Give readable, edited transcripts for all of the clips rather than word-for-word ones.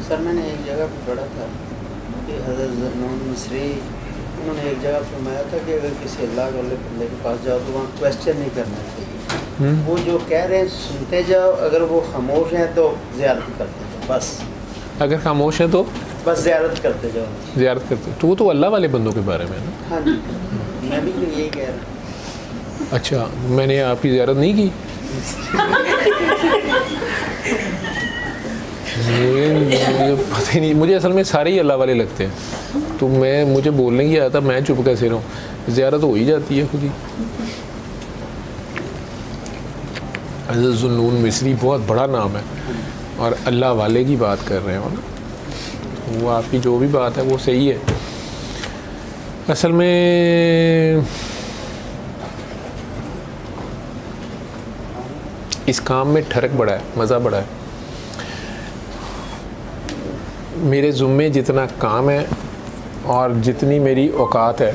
Sir मैंने एक जगह पर पढ़ा था कि हज़रत ज़ुन्नून मिस्री उन्होंने एक जगह फरमाया था कि अगर किसी अल्लाह वाले बंदे के पास जाओ तो वहाँ क्वेश्चन नहीं करना चाहिए। वो जो कह रहे हैं सुनते जाओ, अगर वो खामोश हैं तो ज़ियारत करते जाओ बस। अगर खामोश है तो बस ज़ियारत करते जाओ। ज़ियारत करते, तो वो तो अल्लाह वाले बंदों के बारे में है ना। हाँ जी, मैं भी तो यही कह रहा हूँ। अच्छा, मैंने आपकी ज़ियारत नहीं की। मुझे पता ही नहीं, मुझे असल में सारे ही अल्लाह वाले लगते हैं, तो मुझे बोलने की आता, मैं चुप कैसे रहूँ, ज़ियारत हो ही जाती है खुद ही। हज़रत ज़ुन्नून मिस्री बहुत बड़ा नाम है और अल्लाह वाले की बात कर रहे हो ना, वो आपकी जो भी बात है वो सही है। असल में इस काम में ठरक बड़ा है, मज़ा बड़ा है। मेरे ज़ुम्मे जितना काम है और जितनी मेरी औकात है,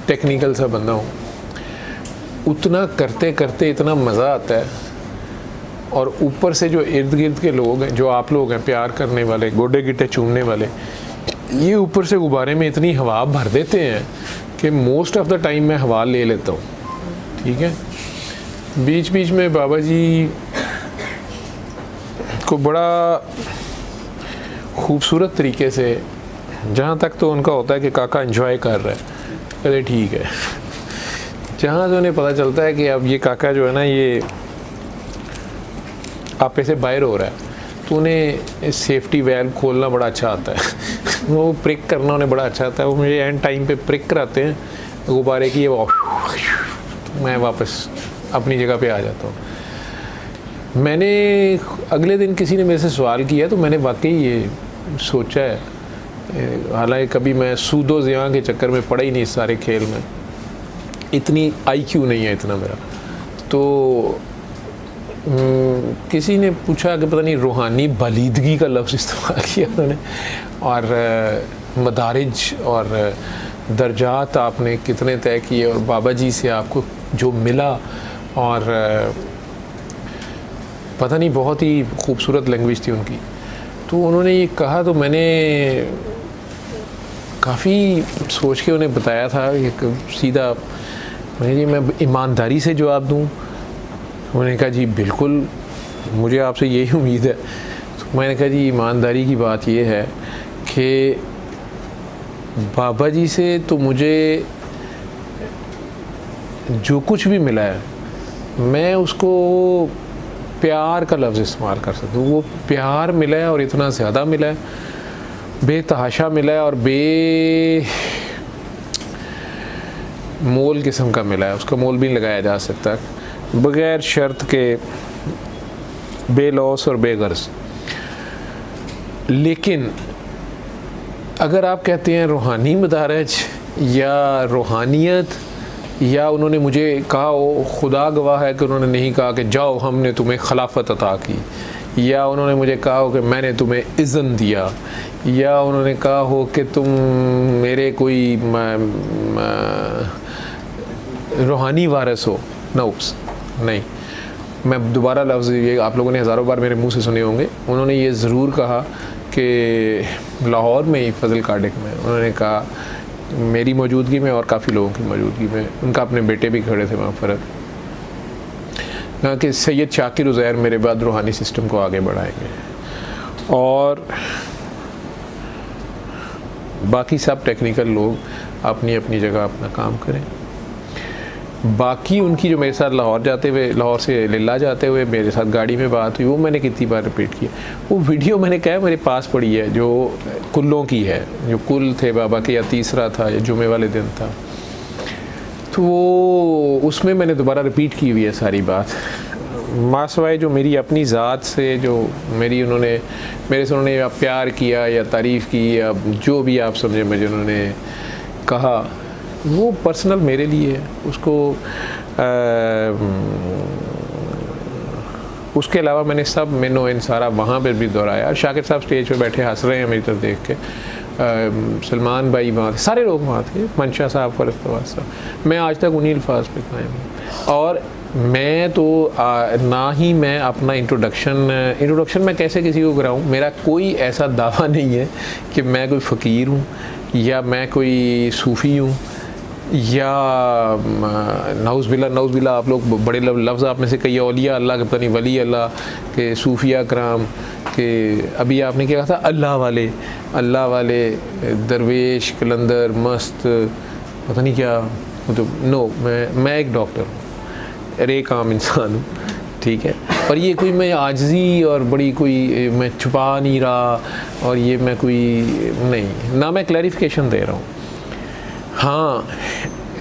टेक्निकल सा बंदा हूँ, उतना करते करते इतना मज़ा आता है। और ऊपर से जो इर्द गिर्द के लोग हैं, जो आप लोग हैं प्यार करने वाले, गोडे गिट्टे चूमने वाले, ये ऊपर से गुब्बारे में इतनी हवा भर देते हैं कि मोस्ट ऑफ द टाइम मैं हवा ले लेता हूँ। ठीक है, बीच बीच में बाबा जी को बड़ा खूबसूरत तरीके से, जहाँ तक तो उनका होता है कि काका एंजॉय कर रहा है, अरे ठीक है, जहाँ से उन्हें पता चलता है कि अब ये काका जो है ना ये आपे से बाहर हो रहा है, तो उन्हें सेफ्टी वैल्व खोलना बड़ा अच्छा आता है। वो प्रिक करना उन्हें बड़ा अच्छा आता है। वो मुझे एंड टाइम पे प्रिक कराते हैं गुब्बारे की, वो मैं वापस अपनी जगह पे आ जाता हूँ। मैंने अगले दिन किसी ने मेरे से सवाल किया तो मैंने वाकई ये सोचा है, हालांकि कभी मैं सूदो ज़ियां के चक्कर में पड़ा ही नहीं इस सारे खेल में, इतनी IQ नहीं है इतना मेरा। तो किसी ने पूछा कि पता नहीं रूहानी बलीदगी का लफ्ज़ इस्तेमाल किया उन्होंने, और मदारिज और दर्जात आपने कितने तय किए और बाबा जी से आपको जो मिला, और पता नहीं बहुत ही खूबसूरत लैंग्वेज थी उनकी। तो उन्होंने ये कहा तो मैंने काफ़ी सोच के उन्हें बताया था, एक सीधा मैं ईमानदारी से जवाब दूँ। उन्होंने कहा जी बिल्कुल, मुझे आपसे यही उम्मीद है। तो मैंने कहा जी ईमानदारी की बात ये है कि बाबा जी से तो मुझे जो कुछ भी मिला है, मैं उसको प्यार का लफ्ज़ इस्तेमाल कर सकता हूँ। वो प्यार मिला है और इतना ज़्यादा मिला है, बेतहाशा मिला है और मोल किस्म का मिला है, उसका मोल भी लगाया जा सकता है बग़ैर शर्त के, बेलौस और बेगर्ज। लेकिन अगर आप कहते हैं रूहानी मदारज या रूहानियत, या उन्होंने मुझे कहा, वो खुदा गवाह है कि उन्होंने नहीं कहा कि जाओ हमने तुम्हें खिलाफत अता की, या उन्होंने मुझे कहा हो कि मैंने तुम्हें इज़्ज़त दिया, या उन्होंने कहा हो कि तुम मेरे कोई रूहानी वारिस हो, नौस नहीं। मैं दोबारा लफ्ज़, ये आप लोगों ने हज़ारों बार मेरे मुंह से सुने होंगे, उन्होंने ये ज़रूर कहा कि लाहौर में ही फजल कार्डिक में उन्होंने कहा, मेरी मौजूदगी में और काफ़ी लोगों की मौजूदगी में, उनका अपने बेटे भी खड़े थे वहाँ फ़र्क, कहा कि सैयद शाकिर उज़ैर मेरे बाद रूहानी सिस्टम को आगे बढ़ाएंगे और बाकी सब टेक्निकल लोग अपनी अपनी जगह अपना काम करें। बाकी उनकी जो मेरे साथ लाहौर जाते हुए, लाहौर से लिल्ला जाते हुए मेरे साथ गाड़ी में बात हुई, वो मैंने कितनी बार रिपीट की। वो वीडियो मैंने कहा मेरे पास पड़ी है, जो कुल्लों की है, जो कुल थे बाबा के, या तीसरा था या जुमे वाले दिन था, तो वो उसमें मैंने दोबारा रिपीट की हुई है सारी बात। मासवाए जो मेरी अपनी ज़ात से, जो मेरी उन्होंने मेरे से उन्होंने या प्यार किया या तारीफ़ की या जो भी आप समझे मुझे उन्होंने कहा, वो पर्सनल मेरे लिए है। उसको उसके अलावा मैंने सब मिनो इन सारा वहाँ पर भी दोहराया। शाकिर साहब स्टेज पे बैठे हंस रहे हैं मेरी तरफ देख के, सलमान भाई वहाँ थे, सारे लोग वहाँ थे, मंशा साहब, फरस्तवाज साहब, मैं आज तक उन्हीं अल्फाज पे कायम हूँ। और मैं तो ना ही मैं अपना इंट्रोडक्शन मैं कैसे किसी को कराऊं। मेरा कोई ऐसा दावा नहीं है कि मैं कोई फ़कीर हूं या मैं कोई सूफ़ी हूं या नाउज़ बिल्ला आप लोग बड़े लफ्ज़ आप में से कई औलिया अल्लाह के, पता नहीं वली अल्लाह के, सूफिया कराम के, अभी आपने क्या कहा था अल्लाह वाले दरवेश कलंदर मस्त पता नहीं क्या, मतलब नो, मैं एक डॉक्टर हूँ, एक आम इंसान हूँ, ठीक है। और ये कोई मैं आजिज़ी और बड़ी कोई मैं छुपा नहीं रहा और ये मैं कोई नहीं, ना मैं क्लैरिफिकेशन दे रहा हूँ। हाँ,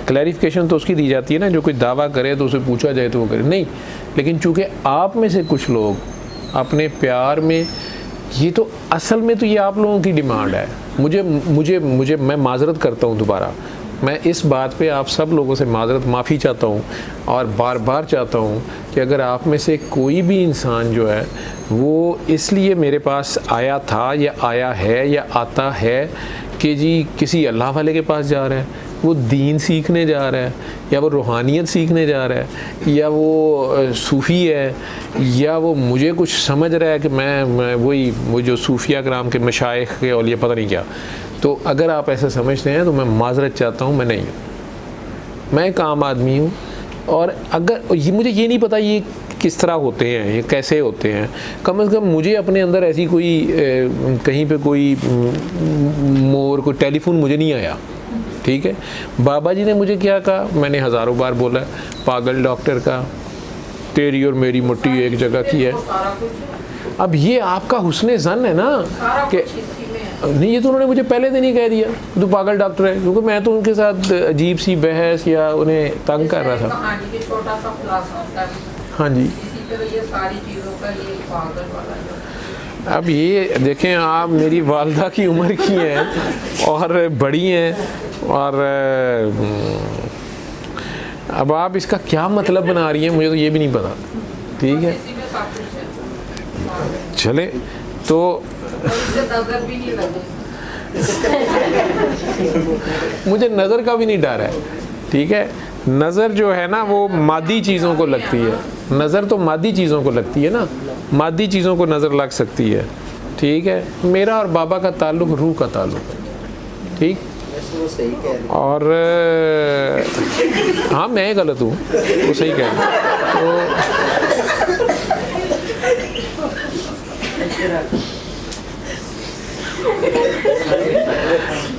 क्लैरिफिकेशन तो उसकी दी जाती है ना, जो कोई दावा करे तो उसे पूछा जाए तो वो करे, नहीं। लेकिन चूँकि आप में से कुछ लोग अपने प्यार में, ये तो असल में तो ये आप लोगों की डिमांड है। मुझे मैं माजरत करता हूँ दोबारा, मैं इस बात पे आप सब लोगों से माफ़ी चाहता हूँ और बार बार चाहता हूँ कि अगर आप में से कोई भी इंसान जो है वो इसलिए मेरे पास आया था या आया है या आता है कि जी किसी अल्लाह वाले के पास जा रहा है, वो दीन सीखने जा रहा है या वो रूहानियत सीखने जा रहा है या वो सूफ़ी है या वो मुझे कुछ समझ रहा है कि मैं वो जो सूफिया कराम के मशाइख के और ये पता नहीं क्या, तो अगर आप ऐसा समझते हैं तो मैं माजरत चाहता हूँ, मैं नहीं हूँ, मैं एक आम आदमी हूँ। और अगर मुझे ये नहीं पता ये किस तरह होते हैं, ये कैसे होते हैं, कम से कम मुझे अपने अंदर ऐसी कोई कहीं पे कोई कोई टेलीफोन मुझे नहीं आया, ठीक है। बाबा जी ने मुझे क्या कहा, मैंने हज़ारों बार बोला, पागल डॉक्टर का, तेरी और मेरी मुट्ठी एक जगह की है। अब ये आपका हुस्ने ज़न है ना कि नहीं, ये तो उन्होंने मुझे पहले दिन ही कह दिया तो पागल डॉक्टर है, क्योंकि मैं तो उनके साथ अजीब सी बहस या उन्हें तंग कर रहा था। हाँ जी, ये सारी चीज़ों का ये पागल वाला। अब ये देखें, आप मेरी वालदा की उम्र की हैं और बड़ी हैं और अब आप इसका क्या मतलब बना रही हैं मुझे तो ये भी नहीं पता, ठीक है। चले तो मुझे नज़र का भी नहीं डर है, ठीक है। नज़र जो है ना वो मादी चीज़ों को लगती है, नज़र तो मादी चीज़ों को लगती है ना, मादी चीज़ों को नज़र लग सकती है, ठीक है। मेरा और बाबा का ताल्लुक़ रूह का ताल्लुक़ है, ठीक। और हाँ, मैं गलत हूँ, वो सही कह रहे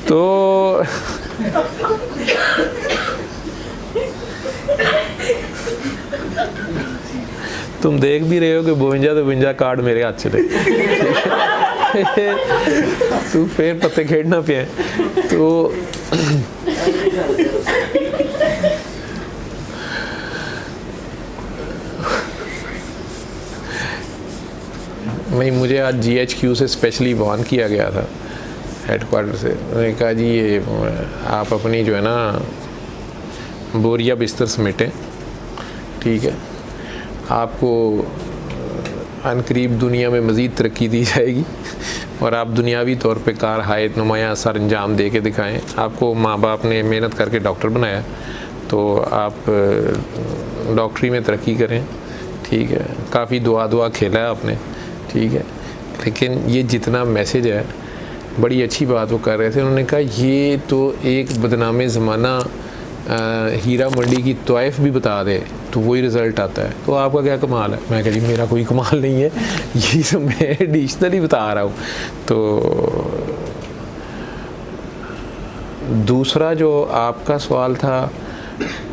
तो तुम देख भी रहे हो कि 52 कार्ड मेरे हाथ चले तू फिर पत्ते खेड़ना पे तो नहीं, मुझे आज GHQ से स्पेशली वार्न किया गया था हेडक्वार्टर से। उन्होंने कहा जी ये आप अपनी जो है ना बोरिया बिस्तर समेटें, ठीक है, आपको अनकरीब दुनिया में मज़ीद तरक्की दी जाएगी और आप दुनियावी तौर पे कार हायत नुमाया सर अंजाम दे के दिखाएँ। आपको माँ बाप ने मेहनत करके डॉक्टर बनाया, तो आप डॉक्टरी में तरक्की करें, ठीक है। काफ़ी दुआ खेला है आपने, ठीक है। लेकिन ये जितना मैसेज है, बड़ी अच्छी बात वो कर रहे थे। उन्होंने कहा ये तो एक बदनामे ज़माना हीरा मंडी की तोइफ भी बता दे तो वही रिज़ल्ट आता है, तो आपका क्या कमाल है। मैं कह जी मेरा कोई कमाल नहीं है, ये तो मैं एडिशनली बता रहा हूँ। तो दूसरा जो आपका सवाल था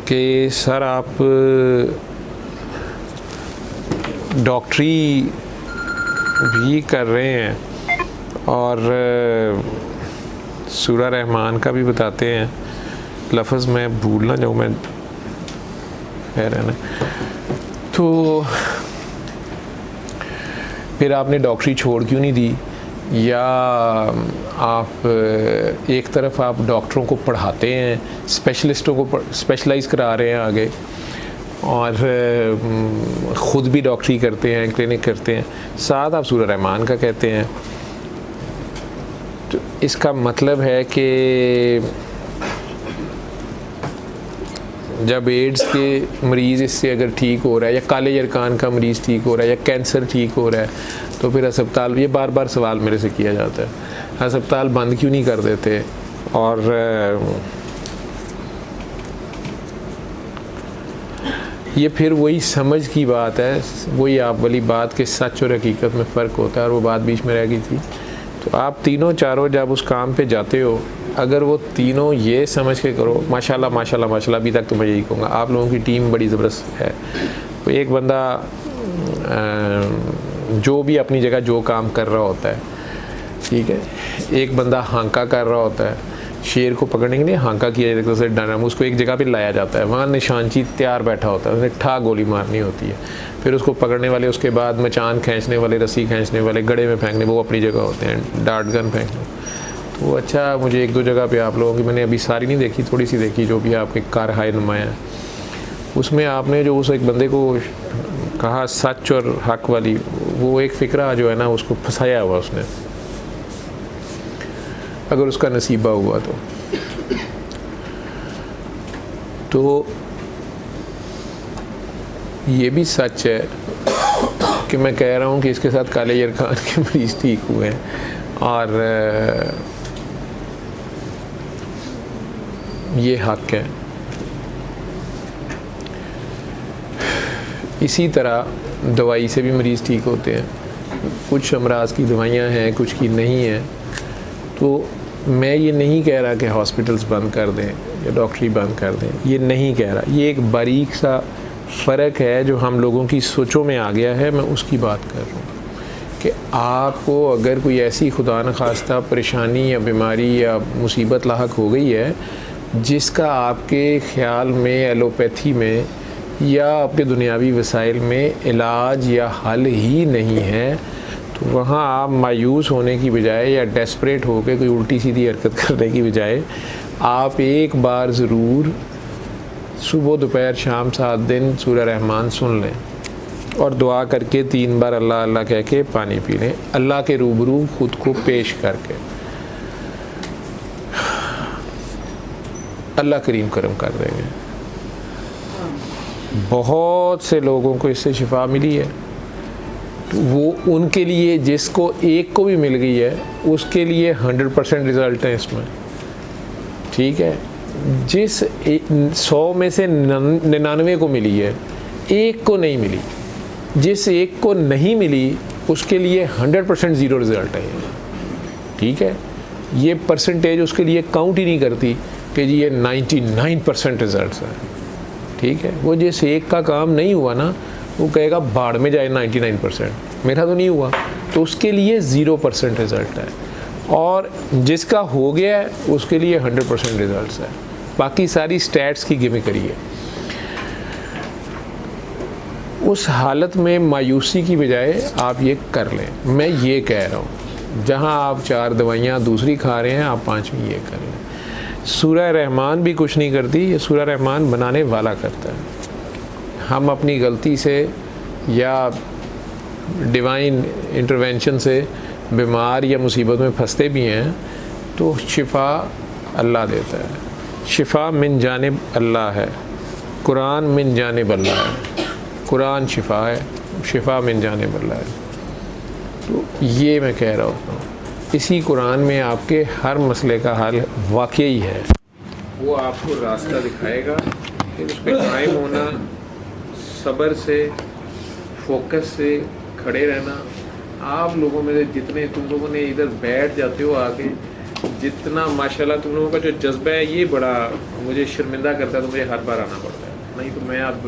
कि सर आप डॉक्टरी भी कर रहे हैं और सूरह रहमान का भी बताते हैं, लफ्ज़ मैं भूल ना जाऊँ, मैं है ना। तो फिर आपने डॉक्टरी छोड़ क्यों नहीं दी, या आप एक तरफ आप डॉक्टरों को पढ़ाते हैं, स्पेशलिस्टों को स्पेशलाइज करा रहे हैं आगे, और ख़ुद भी डॉक्टरी करते हैं, क्लिनिक करते हैं, साथ आप सूरह रहमान का कहते हैं। तो इसका मतलब है कि जब एड्स के मरीज़ इससे अगर ठीक हो रहा है, या काले यरकान का मरीज़ ठीक हो रहा है, या कैंसर ठीक हो रहा है, तो फिर अस्पताल, ये बार बार सवाल मेरे से किया जाता है, अस्पताल बंद क्यों नहीं कर देते? और ये फिर वही समझ की बात है, वही आप वाली बात के सच और हकीकत में फ़र्क होता है, और वो बात बीच में रह गई थी। तो आप तीनों चारों जब उस काम पे जाते हो, अगर वो तीनों ये समझ के करो, माशाल्लाह माशाल्लाह माशाल्लाह, अभी तक तो मैं यही कहूँगा आप लोगों की टीम बड़ी ज़बरदस्त है। तो एक बंदा जो भी अपनी जगह जो काम कर रहा होता है, ठीक है, एक बंदा हांका कर रहा होता है, शेर को पकड़ने के लिए हांका किया जाता है, डरम उसको एक जगह पे लाया जाता है, वहाँ निशानची तैयार बैठा होता है, उसने ठा गोली मारनी होती है, फिर उसको पकड़ने वाले, उसके बाद मचान खींचने वाले, रस्सी खींचने वाले, गड़े में फेंकने, वो अपनी जगह होते हैं, डार्ट गन फेंकने। तो अच्छा, मुझे एक दो जगह पे आप लोगों की, मैंने अभी सारी नहीं देखी, थोड़ी सी देखी, जो भी आपके कारहाय नुमाया है, उसमें आपने जो उस एक बंदे को कहा सच और हक वाली, वो एक फ़िक्रा जो है ना, उसको फंसाया हुआ उसने, अगर उसका नसीबा हुआ तो ये भी सच है कि मैं कह रहा हूँ कि इसके साथ काले यरकान के मरीज़ ठीक हुए हैं, और ये हक है। इसी तरह दवाई से भी मरीज़ ठीक होते हैं, कुछ अमराज की दवाइयाँ हैं, कुछ की नहीं हैं। तो मैं ये नहीं कह रहा कि हॉस्पिटल्स बंद कर दें या डॉक्टरी बंद कर दें, ये नहीं कह रहा, ये एक बारीक सा फ़र्क है जो हम लोगों की सोचों में आ गया है, मैं उसकी बात कर रहा हूँ कि आपको अगर कोई ऐसी खुदा न खास्ता परेशानी या बीमारी या मुसीबत लाहक हो गई है जिसका आपके ख़्याल में एलोपैथी में या आपके दुनियावी वसाइल में इलाज या हल ही नहीं है, तो वहाँ आप मायूस होने की बजाय या डेस्परेट होकर कोई उल्टी सीधी हरकत करने की बजाय आप एक बार ज़रूर सुबह दोपहर शाम 7 दिन सूरह रहमान सुन लें और दुआ करके 3 बार अल्लाह अल्लाह कह के पानी पी लें, अल्लाह के रूबरू ख़ुद को पेश करके। अल्लाह करीम करम कर देंगे। बहुत से लोगों को इससे शिफा मिली है, तो वो उनके लिए, जिसको एक को भी मिल गई है उसके लिए 100% रिज़ल्ट है इसमें, ठीक है। जिस 100 में से 99 को मिली है, एक को नहीं मिली, जिस एक को नहीं मिली उसके लिए 100% ज़ीरो रिज़ल्ट है, ठीक है। ये परसेंटेज उसके लिए काउंट ही नहीं करती कि जी ये 99% रिज़ल्ट है, ठीक है। वो जिस एक का काम नहीं हुआ ना, वो कहेगा भाड़ में जाए 99%, मेरा तो नहीं हुआ, तो उसके लिए 0% रिज़ल्ट है। और जिसका हो गया है उसके लिए 100% रिज़ल्ट है। बाकी सारी स्टैट्स की गिमिकरी है। उस हालत में मायूसी की बजाय आप ये कर लें। मैं ये कह रहा हूँ, जहाँ आप 4 दवाइयाँ दूसरी खा रहे हैं, आप 5वीं ये कर लें। सूरह रहमान भी कुछ नहीं करती, ये सूरह रहमान बनाने वाला करता है। हम अपनी गलती से या डिवाइन इंटरवेंशन से बीमार या मुसीबत में फंसते भी हैं, तो शिफा अल्लाह देता है। शिफा मिन जानिब अल्लाह है, कुरान मिन जानिब अल्लाह है, कुरान शिफा है, शिफा मिन जानिब अल्लाह है। तो ये मैं कह रहा हूँ, इसी कुरान में आपके हर मसले का हल वाकई है। वो आपको रास्ता दिखाएगा कि उस पर कायम होना, सब्र से, फोकस से खड़े रहना। आप लोगों में से जितने तुम लोगों ने इधर बैठ जाते हो आके, जितना माशाल्लाह तुम लोगों का जो जज्बा है, ये बड़ा मुझे शर्मिंदा करता है, तो मुझे हर बार आना पड़ता है, नहीं तो मैं अब